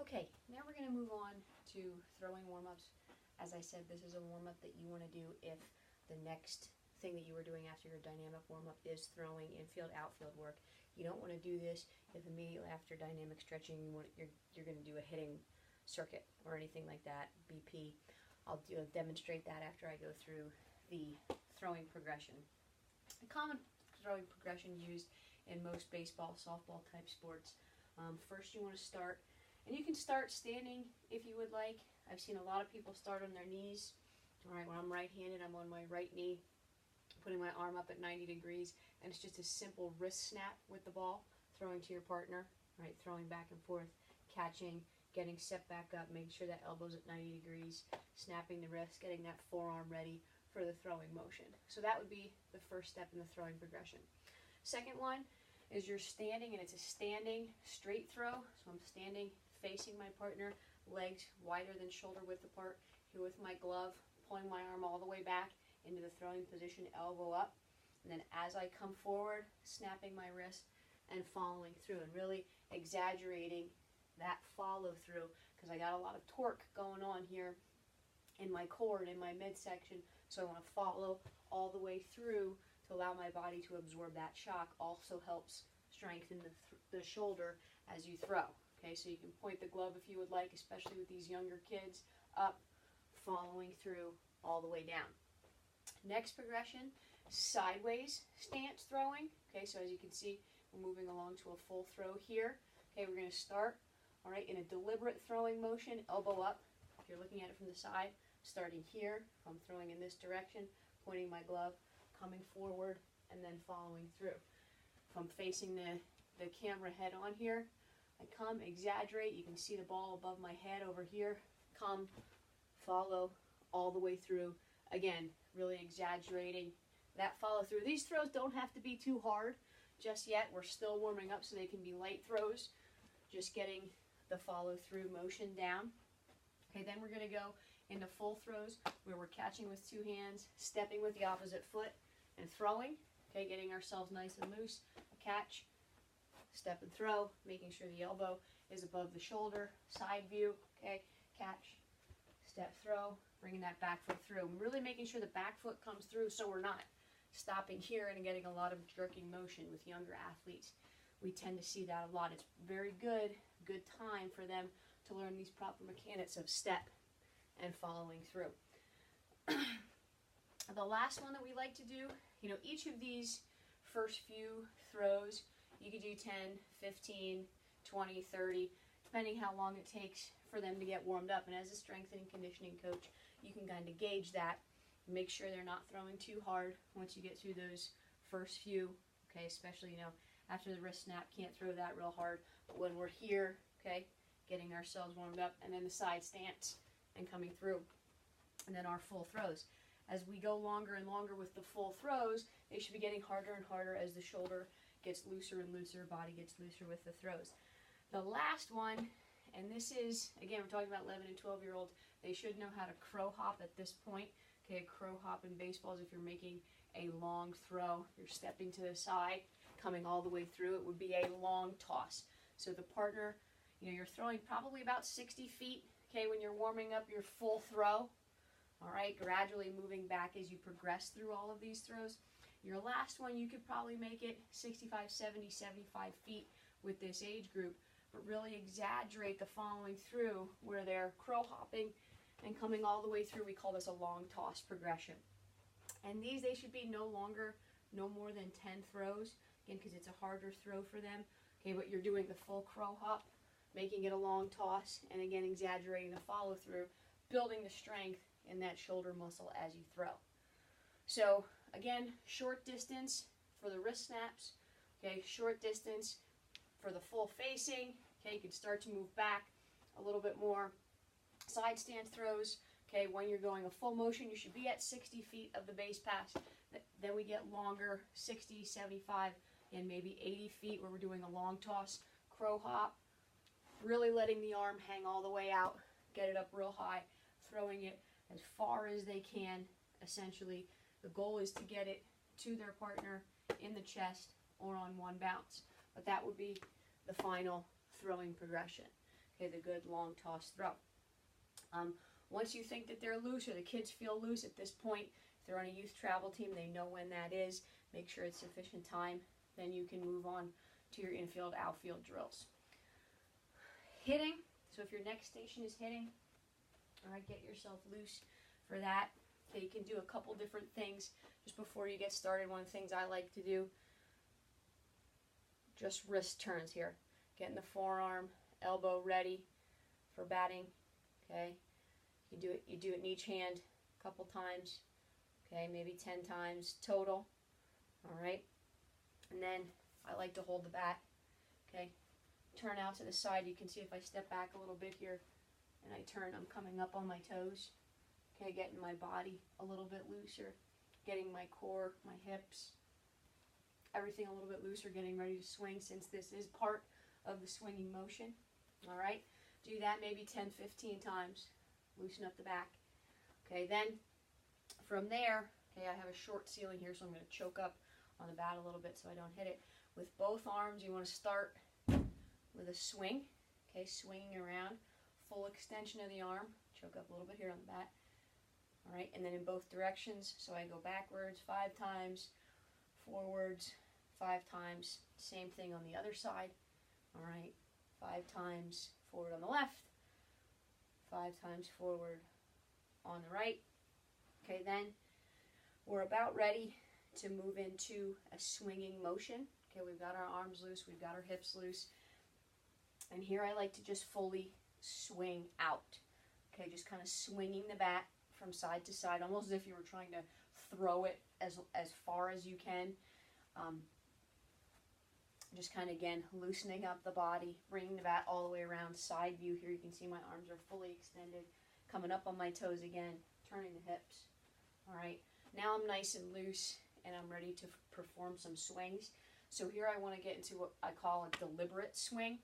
Okay, now we're going to move on to throwing warm-ups. As I said, this is a warm-up that you want to do if the next thing that you were doing after your dynamic warm-up is throwing infield, outfield work. You don't want to do this if immediately after dynamic stretching you're going to do a hitting circuit or anything like that, BP. I'll demonstrate that after I go through the throwing progression. The common throwing progression used in most baseball, softball type sports. First you want to start, and you can start standing if you would like. I've seen a lot of people start on their knees. All right, when I'm right-handed, I'm on my right knee, putting my arm up at 90 degrees, and it's just a simple wrist snap with the ball, throwing to your partner, right, throwing back and forth, catching, getting set back up, making sure that elbow's at 90 degrees, snapping the wrist, getting that forearm ready for the throwing motion. So that would be the first step in the throwing progression. Second one is you're standing, and it's a standing straight throw. So I'm standing facing my partner, legs wider than shoulder width apart, here with my glove, pulling my arm all the way back into the throwing position, elbow up. And then as I come forward, snapping my wrist and following through, and really exaggerating that follow through, because I got a lot of torque going on here in my core and in my midsection, so I want to follow all the way through to allow my body to absorb that shock. Also helps strengthen the shoulder as you throw. Okay, so you can point the glove if you would like, especially with these younger kids, up, following through all the way down. Next progression, sideways stance throwing. Okay, so as you can see, we're moving along to a full throw here. Okay, we're going to start, all right, in a deliberate throwing motion, elbow up. If you're looking at it from the side, starting here, if I'm throwing in this direction, pointing my glove, coming forward, and then following through. If I'm facing the camera head on here, I come, exaggerate, you can see the ball above my head over here, come, follow all the way through. Again, really exaggerating that follow through. These throws don't have to be too hard just yet. We're still warming up, so they can be light throws, just getting the follow through motion down. Okay, then we're going to go into full throws where we're catching with two hands, stepping with the opposite foot, and throwing. Okay, getting ourselves nice and loose. Catch, step and throw, making sure the elbow is above the shoulder, side view. Okay, catch, step, throw, bringing that back foot through. I'm really making sure the back foot comes through so we're not stopping here and getting a lot of jerking motion with younger athletes. We tend to see that a lot. It's very good time for them to learn these proper mechanics of step and following through. The last one that we like to do, each of these first few throws, you could do 10, 15, 20, 30, depending how long it takes for them to get warmed up. And as a strength and conditioning coach, you can kind of gauge that. Make sure they're not throwing too hard once you get through those first few, okay, especially, after the wrist snap, can't throw that real hard. But when we're here, okay, getting ourselves warmed up, and then the side stance and coming through, and then our full throws. As we go longer and longer with the full throws, they should be getting harder and harder as the shoulder gets looser and looser, body gets looser with the throws. The last one, and this is, again, we're talking about 11 and 12-year-olds, they should know how to crow hop at this point. Okay, a crow hop in baseball is if you're making a long throw, you're stepping to the side, coming all the way through, it would be a long toss. So the partner, you're throwing probably about 60 feet, okay, when you're warming up your full throw. All right, gradually moving back as you progress through all of these throws. Your last one, you could probably make it 65, 70, 75 feet with this age group, but really exaggerate the following through where they're crow hopping and coming all the way through. We call this a long toss progression. And these, they should be no more than 10 throws, again, because it's a harder throw for them. Okay, but you're doing the full crow hop, making it a long toss, and again, exaggerating the follow through, building the strength in that shoulder muscle as you throw. So again, short distance for the wrist snaps, okay, short distance for the full facing, okay, you can start to move back a little bit more. Side stance throws, okay, when you're going a full motion, you should be at 60 feet of the base pass. Then we get longer, 60, 75, and maybe 80 feet where we're doing a long toss, crow hop, really letting the arm hang all the way out, get it up real high, throwing it as far as they can, essentially. The goal is to get it to their partner in the chest or on one bounce. But that would be the final throwing progression. Okay, the good long toss throw. Once you think that they're loose or the kids feel loose at this point, if they're on a youth travel team, they know when that is. Make sure it's sufficient time. Then you can move on to your infield, outfield drills. Hitting. So if your next station is hitting, all right, get yourself loose for that. Okay, you can do a couple different things just before you get started. One of the things I like to do, just wrist turns here. Getting the forearm, elbow ready for batting. Okay, you do it in each hand a couple times. Okay, maybe 10 times total. All right, and then I like to hold the bat. Okay, turn out to the side. You can see if I step back a little bit here and I turn, I'm coming up on my toes. Okay, getting my body a little bit looser, getting my core, my hips, everything a little bit looser, getting ready to swing since this is part of the swinging motion. All right, do that maybe 10, 15 times. Loosen up the back. Okay, then from there, okay, I have a short ceiling here, so I'm going to choke up on the bat a little bit so I don't hit it. With both arms, you want to start with a swing. Okay, swinging around, full extension of the arm. Choke up a little bit here on the bat. All right, and then in both directions, so I go backwards 5 times, forwards 5 times, same thing on the other side. All right, 5 times forward on the left, 5 times forward on the right. Okay, then we're about ready to move into a swinging motion. Okay, we've got our arms loose, we've got our hips loose, and here I like to just fully swing out. Okay, just kind of swinging the bat from side to side, almost as if you were trying to throw it as far as you can. Just kind of, again, loosening up the body, bringing the bat all the way around, side view here. You can see my arms are fully extended, coming up on my toes again, turning the hips. All right, now I'm nice and loose, and I'm ready to perform some swings. So here I want to get into what I call a deliberate swing.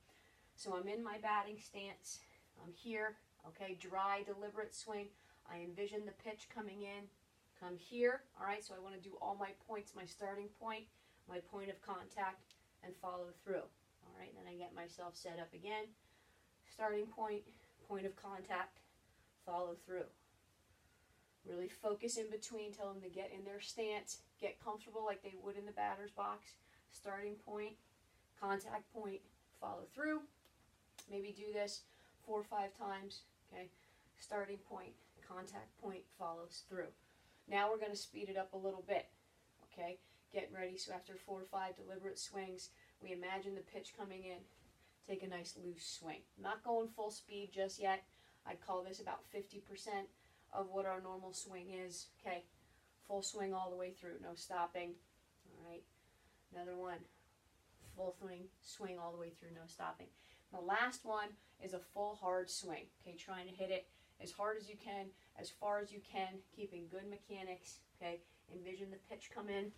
So I'm in my batting stance. I'm here, okay, dry, deliberate swing. I envision the pitch coming in, come here, all right, so I want to do all my points, my starting point, my point of contact, and follow through. All right, then I get myself set up again, starting point, point of contact, follow through. Really focus in between, tell them to get in their stance, get comfortable like they would in the batter's box, starting point, contact point, follow through. Maybe do this 4 or 5 times, okay, starting point, contact point, follows through. Now we're going to speed it up a little bit, okay? Get ready. So after 4 or 5 deliberate swings, we imagine the pitch coming in. Take a nice loose swing. Not going full speed just yet. I'd call this about 50% of what our normal swing is, okay? Full swing all the way through, no stopping. All right, another one. Full swing all the way through, no stopping. The last one is a full hard swing, okay? Trying to hit it as hard as you can, as far as you can, keeping good mechanics, okay? Envision the pitch come in,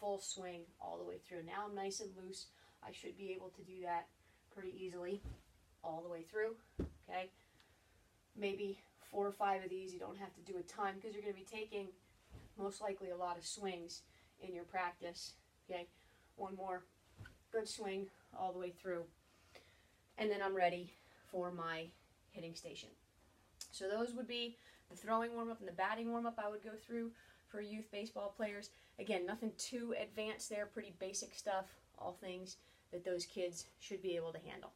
full swing all the way through. Now I'm nice and loose. I should be able to do that pretty easily all the way through, okay? Maybe 4 or 5 of these. You don't have to do a ton because you're going to be taking most likely a lot of swings in your practice, okay? One more good swing all the way through. And then I'm ready for my hitting station. So those would be the throwing warm-up and the batting warm-up I would go through for youth baseball players. Again, nothing too advanced there, pretty basic stuff, all things that those kids should be able to handle.